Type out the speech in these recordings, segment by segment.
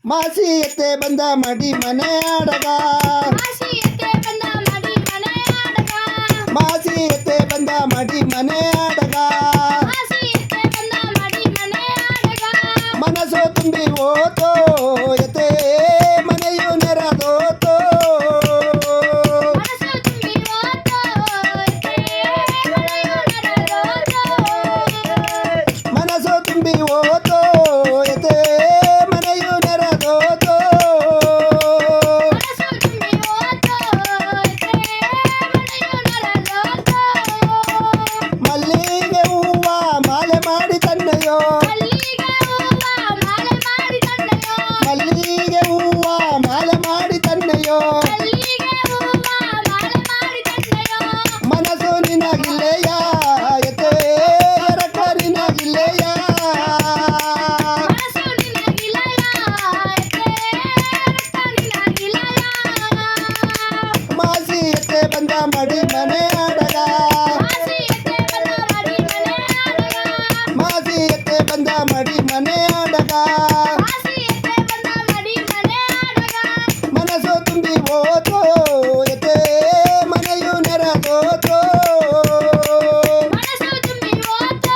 ಮಾಸಿ ಎತ್ತೆ ಬಂದ ಮಡಿ ಮನೆ ಆಡಗ ಮಾಸಿ ಎತ್ತೆ ಬಂದ ಮಡಿ ಮನೆ ಆಡಗ ಮಾಸಿ ಎತ್ತೆ ಬಂದ ಮಡಿ ಮನೆ ಆಡಗ ಮಾಸಿ ಎತ್ತೆ ಬಂದ ಮಡಿ ಮನೆ ಆಡಗ ಮನಸ್ಸು ತುಂಬಿ ಹೋತೋ ಎತ್ತೆ ಮನೆಯು ನೆರೆದೋತೋ ಮನಸ್ಸು ತುಂಬಿ ಹೋತೋ ಎತ್ತೆ ಮನೆಯು ನೆರೆದೋತೋ ಮನಸ್ಸು ತುಂಬಿ ಹೋತೋ ಎತ್ತೆ ಮನೆಯು ನೆರೆದೋತೋ ಮನಸ್ಸು ತುಂಬಿ ಹೋತೋ ಎತ್ತೆ ಮನೆಯು ನೆರೆದೋತೋ ಮಲ್ಲಿಗೆ ಹೂವ ಮಾಲೆ ಮಾಡಿ ತನ್ನಯೋ ಮಲ್ಲಿಗೆ ಹೂವ ಮಾಲೆ ಮಾಡಿ ತನ್ನಯೋ ಮಲ್ಲಿಗೆ ಹೂವ ಮಾಲೆ ಮಾಡಿ ತನ್ನಯೋ ಮಲ್ಲಿಗೆ ಹೂವ ಮಾಲೆ ಮಾಡಿ ತನ್ನಯೋ ಮನಸ್ಸು ನಿನಗಿಲ್ಲೆಯ ಎತ್ತೆ ಎರಕ ನಿನಗಿಲ್ಲೆಯ ಮನಸ್ಸು ನಿನಗಿಲ್ಲಯ ಎತ್ತೆ ರಕ್ತ ನಿನಗಿಲ್ಲಯ ಮಾಸಿ ಎತ್ತೆ ಬಂದ ಮಡಿ ಮನೆ ಆಡಗ ಮಾಸಿ ಎತ್ತೆ ಬಂದ ಮಡಿ ಮನೆ ಆಡಗ ಮಾಸಿ ಎತ್ತೆ ಬಂದ ಮಡಿ ಮನೆ ಆಡಗ ಮಾಸಿ ಎತ್ತೆ ಬಂದ ಮಡಿ ಮನೆ ಆಡಗ ಮನಸ್ಸು ತುಂಬಿ ಹೋತೋ ಎತ್ತೆ ಮನೆಯು ನೆರೆದೋತೋ ಮನಸ್ಸು ತುಂಬಿ ಹೋತೋ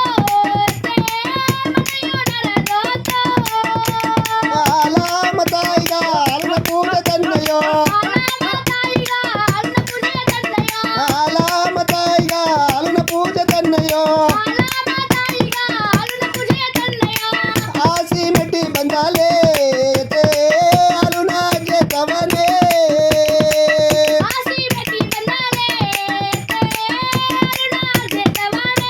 ಎತ್ತೆ ಮನೆಯು ನೆರೆದೋತೋ ಆಲ ಮತಾಯಿಗ ಅರ್ಣ ಪೂಜೆ ತನ್ನಯೋ ಆಲಮತಾಯಿಗ ಅನ್ನ ಪೂಜೆ ತನ್ನಯೋ ಆಲ ಮತಾಯಿಗ ಅರ್ಣ ಪೂಜೆ ತನ್ನಯೋ ಆಲಮತಾಯಿಗ ಅನ್ನ ಪೂಜೆ ತನ್ನಯೋ ಆಸಿ ಮೆಟ್ಟಿ ಬಂದಾಲೆ ಎತ್ತೆ ಅರುಣಾಗೆ ತವನೆ ಆಸಿ ಬೆಟ್ಟಿ ಬಂದಾಲೆ ಎತ್ತೆ ಅರುಣಾಗೆ ತವನೆ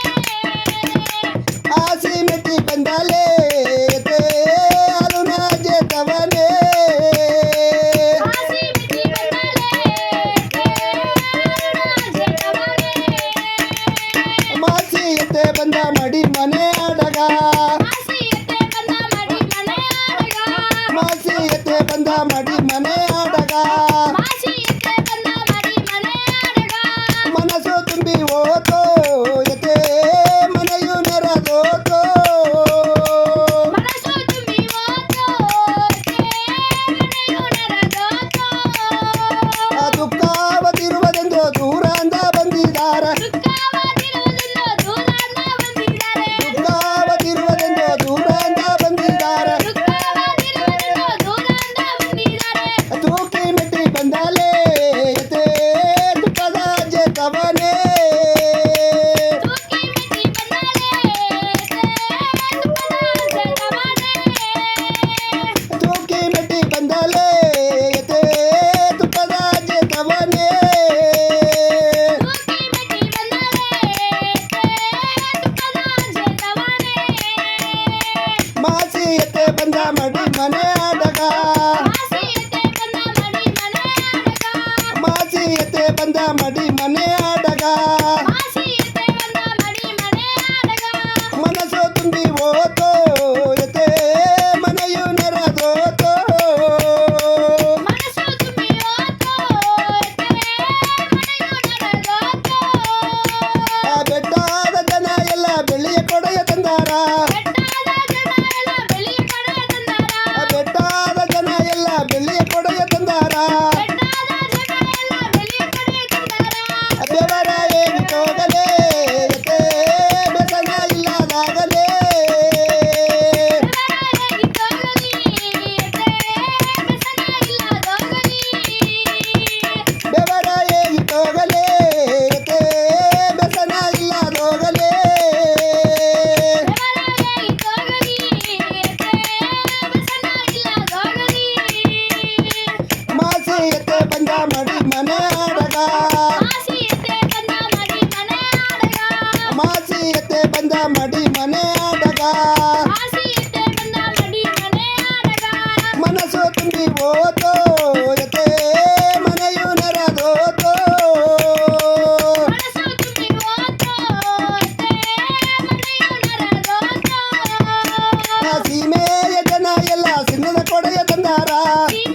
ಆಸಿ ಮೆಟ್ಟಿ ಬಂದಾಲೆ ಎತ್ತೆ ಅರುಣಾಗೆ ತವನೆ ಆಸಿ ಬೆಟ್ಟಿ ಬಂದಾಲೆ ಎತ್ತೆ ಅರುಣಾಗೆ ತವನೆ ಮಾಸಿ ಎತ್ತೆ ಬಂದ ಮಡಿ ಮನೆ ಆಡಗ ಮಾಸಿ ಎತ್ತೆ ಬಂದ ಮಡಿ ಮನೆ ಆಡಗ ಮಾಸಿ ಎತ್ತೆ ಬಂದ ಮಡಿ ಮನೆ ಆಡಗ ಮಾಸಿ ಎತ್ತೆ ಬಂದ ಮಡಿ ಮನೆ ಆಡಗ ಮನಸ್ಸು ತುಂಬಿ ಹೋತೋ ಎತ್ತೆ ಮನೆಯು ನೆರೆದೋತೋ ಮನಸ್ಸು ತುಂಬಿ ಹೋತೋ ಎತ್ತೆ ಮನೆಯು ನೆರೆದೋತೋ ದುಃಖಾವತಿರುವುದೆಂದು ದೂರಾಂದ ಬಂದಿದಾರ ದುಃಖವಾದಿರುವುದೆಂದು ದೂರಾಂದ ಬಂದಿದ್ದಾರೆ ದುಃಖಾವತಿರುವುದೆಂದು ದೂರಾಂದ ಬಂದಿದಾರ ದುಃಖವಾದಿರುವುದೆಂದು ದೂರಾಂದ ಬಂದಿದ್ದಾರೆ ತೂಕಿ ಮೆಟ್ಟಿ ಬಂದಾಲೆ ಎತ್ತೆ ದುಃಖದ ಜೇತವನೇ ತೂಕಿ ಮೆಟ್ಟಿ ಬಂದಾಲೆ ಎತ್ತೆ ದುಃಖದ ಜಗವನೆ ತೂಕಿ ಮೆಟ್ಟಿ ಬಂದಾಲೆ ಎತ್ತೆ ದುಃಖದ ಜೇತವನೇ ತೂಕಿ ಮೆಟ್ಟಿ ಬಂದಾಲೆ ಎತ್ತೆ ದುಃಖದ ಜಗವನೆ ಮಾಸಿ ಎತ್ತೆ ಬಂದ ಮಡಿ ಮನೆ ಆಡಗ ಮಾಸಿ ಎತ್ತೆ ಬಂದ ಮಡಿ ಮನೆ ಆಡಗ ಮಾಸಿ ಎತ್ತೆ ಬಂದ ಮಡಿ ಮನೆ ಆಡಗ ಮಾಸಿ ಎತ್ತೆ ಬಂದ ಮಡಿ ಮನೆ ಆಡಗ ಮನಸ್ಸು ತುಂಬಿ ಹೋತೋ ಎತ್ತೆ ಮನೆಯು ನೆರೆದೋತೋ ಮನಸ್ಸು ತುಂಬಿ ಹೋತೋ ಎತ್ತೆ ಮನೆಯು ನೆರೆದೋತೋ ಬೆಟ್ಟಾದ ಜನ ಎಲ್ಲ ಬೆಳ್ಳಿಯ ಕೊಡೆಯ ತಂದಾರ ಬೆಟ್ಟಾದ ಜನ ಎಲ್ಲ ಬೆಳ್ಳಿಯ ಕೊಡೆಯ ತಂದಾರ ಬೆಟ್ಟಾದ ಜನ ಎಲ್ಲ ಬೆಳ್ಳಿಯ ಕೊಡೆಯ ತಂದಾರ ಬೆಟ್ಟಾದ ಜನ ಎಲ್ಲ ಬೆಳ್ಳಿಯ ಕೊಡೆಯ ತಂದಾರ ಬೆವರ ಏಗಿ ಹೋಗಲೇ ಎತ್ತೆ ಬೆಸನ ಇಲ್ಲದಾಗಲೇ ಬೆವರಾಗಿ ತೋಗಲಿ ಎತ್ತೆ ಬೆಸನ ಇಲ್ಲದೋಗಲಿ ಬೆವರ ಏಗಿ ಹೋಗಲೇ ಎತ್ತೆ ಬೆಸನ ಇಲ್ಲದೋಗಲೇ ಬೆವರಾಗಿ ತೋಗಲಿ ಎತ್ತೆ ಬೆಸನ ಇಲ್ಲದೋಗಲಿ ಮಾಸಿ ಎತ್ತೆ ಬಂದ ಮಡಿ ಮನೆ ಆಡಗ ಮಾಸಿ ಎತ್ತೆ ಬಂದ ಮಡಿ ಮನೆ ಆಡಗ ಮಾಸಿ ಎತ್ತೆ ಬಂದ ಮಡಿ ಮನೆ ಆಡಗ ಮಾಸಿ ಎತ್ತೆ ಬಂದ ಮಡಿ ಮನೆ ಆಡಗ ಮನಸ್ಸು ತುಂಬಿ ಹೋತೋ ಎತ್ತೆ ಮನೆಯು ನೆರೆದೋತೋ ಮನಸ್ಸು ತುಂಬಿ ಹೋತೋ ಎತ್ತೆ ಮನೆಯು ನೆರೆದೋತೋ ಸೀಮೆಯ ಜನ ಎಲ್ಲ ಸಿನ್ನದ ಕೊಡೆಯ ತಂದಾರ ಸೀಮೆಯ